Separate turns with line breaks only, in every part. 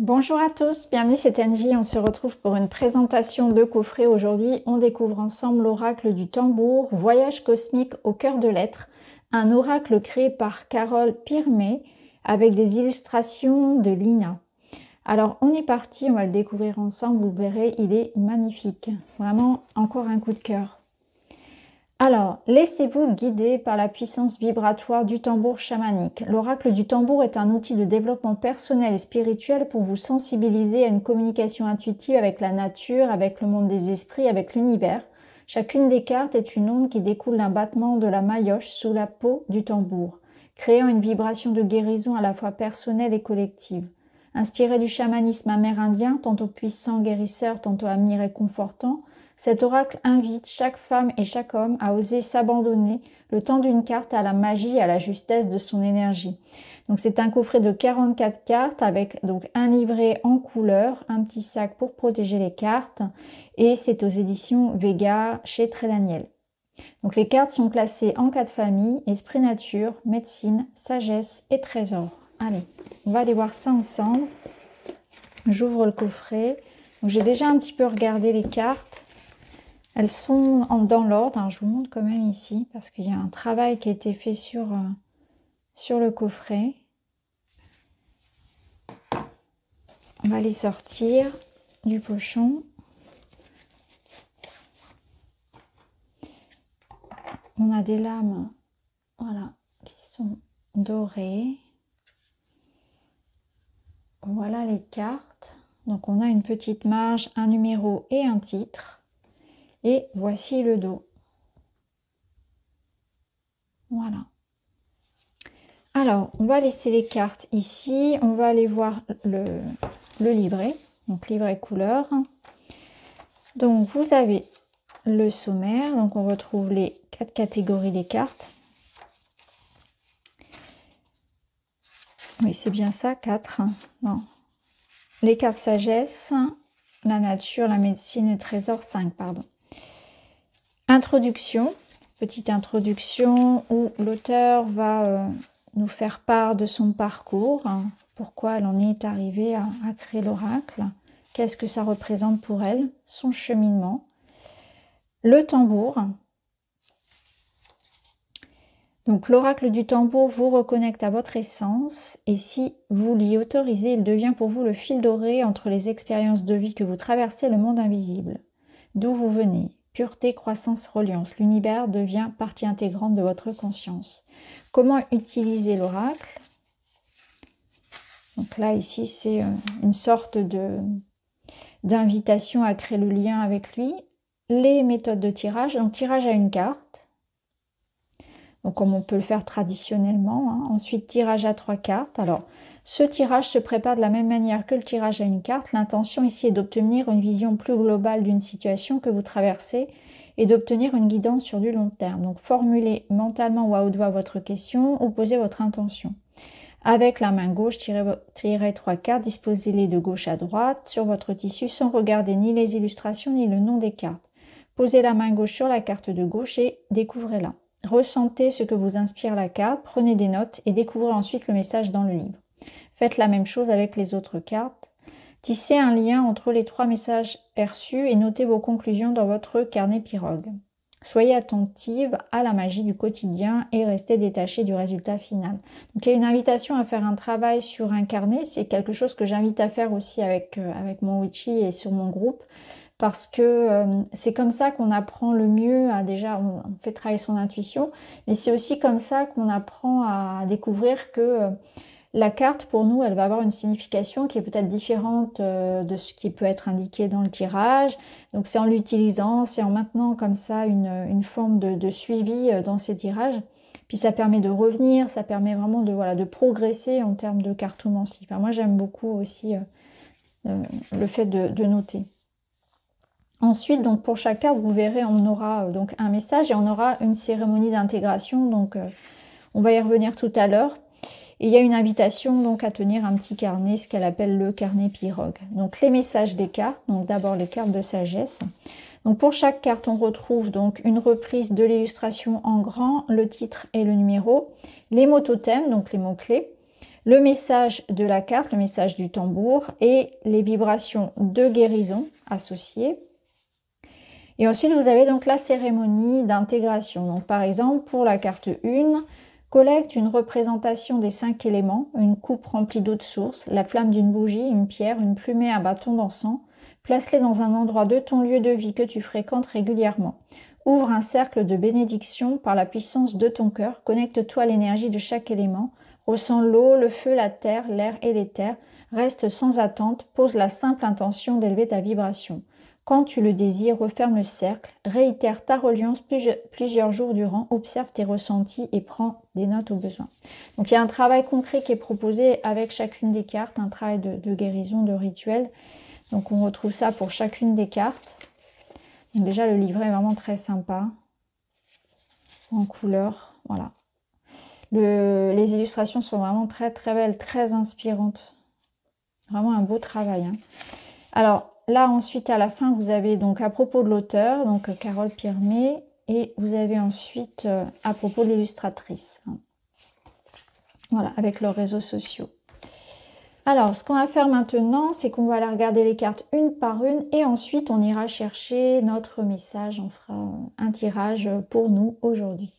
Bonjour à tous, bienvenue, c'est Angie. On se retrouve pour une présentation de coffret. Aujourd'hui, on découvre ensemble l'oracle du tambour, voyage cosmique au cœur de l'être, un oracle créé par Carole Pirmé avec des illustrations de Lina. Alors, on est parti, on va le découvrir ensemble, vous verrez, il est magnifique. Vraiment, encore un coup de cœur. Alors, laissez-vous guider par la puissance vibratoire du tambour chamanique. L'oracle du tambour est un outil de développement personnel et spirituel pour vous sensibiliser à une communication intuitive avec la nature, avec le monde des esprits, avec l'univers. Chacune des cartes est une onde qui découle d'un battement de la maillotche sous la peau du tambour, créant une vibration de guérison à la fois personnelle et collective. Inspiré du chamanisme amérindien, tantôt puissant, guérisseur, tantôt ami réconfortant, cet oracle invite chaque femme et chaque homme à oser s'abandonner le temps d'une carte à la magie et à la justesse de son énergie. Donc c'est un coffret de 44 cartes avec donc un livret en couleur, un petit sac pour protéger les cartes et c'est aux éditions Vega chez Très Daniel. Donc les cartes sont classées en 4 familles, esprit nature, médecine, sagesse et trésor. Allez, on va aller voir ça ensemble. J'ouvre le coffret. Donc j'ai déjà un petit peu regardé les cartes. Elles sont dans l'ordre, hein, je vous montre quand même ici, parce qu'il y a un travail qui a été fait sur le coffret. On va les sortir du pochon. On a des lames, voilà, qui sont dorées. Voilà les cartes. Donc on a une petite marge, un numéro et un titre. Et voici le dos. Voilà. Alors, on va laisser les cartes ici. On va aller voir le livret. Donc, livret couleur. Donc, vous avez le sommaire. Donc, on retrouve les 4 catégories des cartes. Oui, c'est bien ça, 4. Non. Les cartes sagesse, la nature, la médecine et le trésor, 5, pardon. Introduction, petite introduction où l'auteur va nous faire part de son parcours, hein, pourquoi elle en est arrivée à créer l'oracle, qu'est-ce que ça représente pour elle, son cheminement. Le tambour. Donc l'oracle du tambour vous reconnecte à votre essence et si vous l'y autorisez, il devient pour vous le fil doré entre les expériences de vie que vous traversez, le monde invisible, d'où vous venez. Pureté, croissance, reliance. L'univers devient partie intégrante de votre conscience. Comment utiliser l'oracle? Donc là, ici, c'est une sorte d'invitation à créer le lien avec lui. Les méthodes de tirage. Donc, tirage à une carte. Donc, comme on peut le faire traditionnellement. Hein. Ensuite, tirage à 3 cartes. Alors, ce tirage se prépare de la même manière que le tirage à une carte. L'intention ici est d'obtenir une vision plus globale d'une situation que vous traversez et d'obtenir une guidance sur du long terme. Donc, formulez mentalement ou à haute voix votre question ou posez votre intention. Avec la main gauche, tirez 3 cartes, disposez-les de gauche à droite sur votre tissu sans regarder ni les illustrations ni le nom des cartes. Posez la main gauche sur la carte de gauche et découvrez-la. Ressentez ce que vous inspire la carte, prenez des notes et découvrez ensuite le message dans le livre. Faites la même chose avec les autres cartes. Tissez un lien entre les 3 messages perçus et notez vos conclusions dans votre carnet pirogue. Soyez attentive à la magie du quotidien et restez détaché du résultat final. Donc il y a une invitation à faire un travail sur un carnet. C'est quelque chose que j'invite à faire aussi avec mon Witchy et sur mon groupe. Parce que c'est comme ça qu'on apprend le mieux à déjà, on fait travailler son intuition, mais c'est aussi comme ça qu'on apprend à découvrir que la carte, pour nous, elle va avoir une signification qui est peut-être différente de ce qui peut être indiqué dans le tirage. Donc c'est en l'utilisant, c'est en maintenant comme ça une forme de suivi dans ces tirages. Puis ça permet de revenir, ça permet vraiment de progresser en termes de cartomancie. Enfin, moi j'aime beaucoup aussi le fait de noter. Ensuite, donc pour chaque carte, vous verrez, on aura donc un message et on aura une cérémonie d'intégration. Donc on va y revenir tout à l'heure. Et il y a une invitation donc à tenir un petit carnet, ce qu'elle appelle le carnet pirogue. Donc les messages des cartes, donc d'abord les cartes de sagesse. Donc pour chaque carte, on retrouve donc une reprise de l'illustration en grand, le titre et le numéro, les mots totems, donc les mots-clés, le message de la carte, le message du tambour et les vibrations de guérison associées. Et ensuite, vous avez donc la cérémonie d'intégration. Donc, par exemple, pour la carte 1, collecte une représentation des 5 éléments, une coupe remplie d'eau de source, la flamme d'une bougie, une pierre, une plumée, un bâton d'encens. Place-les dans un endroit de ton lieu de vie que tu fréquentes régulièrement. Ouvre un cercle de bénédiction par la puissance de ton cœur. Connecte-toi à l'énergie de chaque élément. Ressens l'eau, le feu, la terre, l'air et l'éther. Reste sans attente. Pose la simple intention d'élever ta vibration. Quand tu le désires, referme le cercle, réitère ta reliance plusieurs jours durant, observe tes ressentis et prends des notes au besoin. Donc il y a un travail concret qui est proposé avec chacune des cartes, un travail de guérison, de rituel. Donc on retrouve ça pour chacune des cartes. Donc déjà le livret est vraiment très sympa, en couleur, voilà. Les illustrations sont vraiment très très belles, très inspirantes. Vraiment un beau travail, hein. Alors, là, ensuite, à la fin, vous avez donc à propos de l'auteur, donc Carole Pirmé, et vous avez ensuite à propos de l'illustratrice. Voilà, avec leurs réseaux sociaux. Alors, ce qu'on va faire maintenant, c'est qu'on va aller regarder les cartes une par une, et ensuite, on ira chercher notre message. On fera un tirage pour nous aujourd'hui.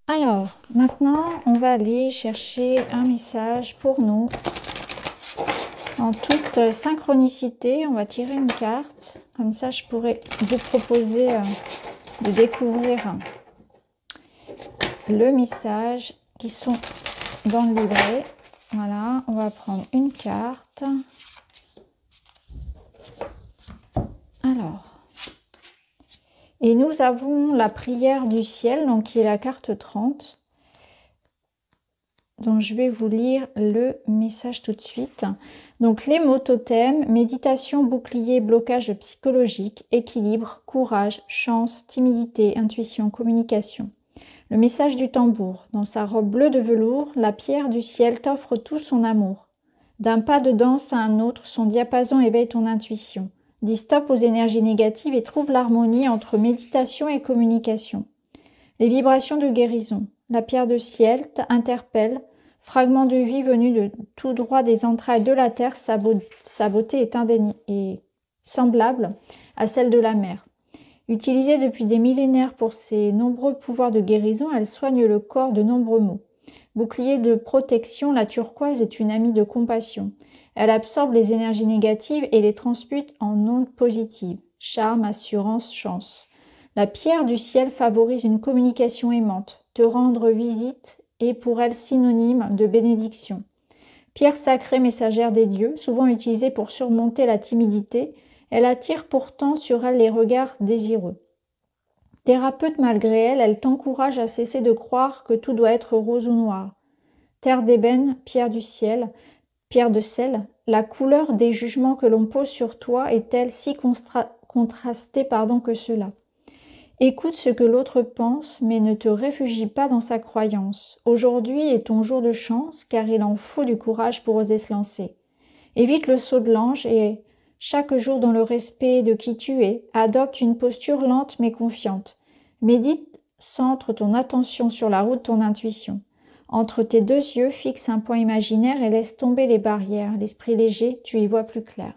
Alors, maintenant, on va aller chercher un message pour nous. En toute synchronicité, on va tirer une carte. Comme ça, je pourrais vous proposer de découvrir le message qui sont dans le livret. Voilà, on va prendre une carte. Alors, et nous avons la prière du ciel, donc qui est la carte 30. Donc je vais vous lire le message tout de suite. Donc les mots totems: méditation, bouclier, blocage psychologique, équilibre, courage, chance, timidité, intuition, communication. Le message du tambour: dans sa robe bleue de velours, la pierre du ciel t'offre tout son amour. D'un pas de danse à un autre, son diapason éveille ton intuition. Dis stop aux énergies négatives et trouve l'harmonie entre méditation et communication. Les vibrations de guérison: la pierre de ciel t'interpelle, fragment de vie venu de tout droit des entrailles de la terre, sa beauté est semblable à celle de la mer. Utilisée depuis des millénaires pour ses nombreux pouvoirs de guérison, elle soigne le corps de nombreux maux. Bouclier de protection, la turquoise est une amie de compassion. Elle absorbe les énergies négatives et les transmute en ondes positives. Charme, assurance, chance. La pierre du ciel favorise une communication aimante. Te rendre visite est pour elle synonyme de bénédiction. Pierre sacrée messagère des dieux, souvent utilisée pour surmonter la timidité, elle attire pourtant sur elle les regards désireux. Thérapeute malgré elle, elle t'encourage à cesser de croire que tout doit être rose ou noir. Terre d'ébène, pierre du ciel, pierre de sel, la couleur des jugements que l'on pose sur toi est-elle si contrastée que cela. Écoute ce que l'autre pense, mais ne te réfugie pas dans sa croyance. Aujourd'hui est ton jour de chance, car il en faut du courage pour oser se lancer. Évite le saut de l'ange et, chaque jour dans le respect de qui tu es, adopte une posture lente mais confiante. Médite, centre ton attention sur la route de ton intuition. Entre tes deux yeux, fixe un point imaginaire et laisse tomber les barrières. L'esprit léger, tu y vois plus clair.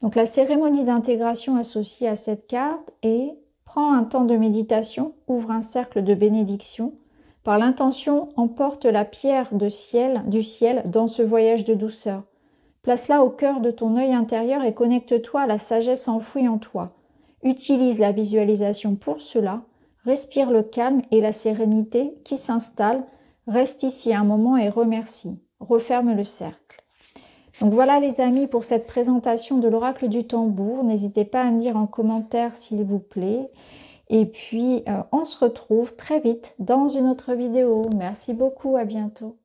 Donc la cérémonie d'intégration associée à cette carte est: prends un temps de méditation, ouvre un cercle de bénédiction. Par l'intention, emporte la pierre du ciel dans ce voyage de douceur. Place-la au cœur de ton œil intérieur et connecte-toi à la sagesse enfouie en toi. Utilise la visualisation pour cela. Respire le calme et la sérénité qui s'installe. Reste ici un moment et remercie. Referme le cercle. Donc voilà les amis pour cette présentation de l'oracle du tambour. N'hésitez pas à me dire en commentaire s'il vous plaît. Et puis on se retrouve très vite dans une autre vidéo. Merci beaucoup, à bientôt.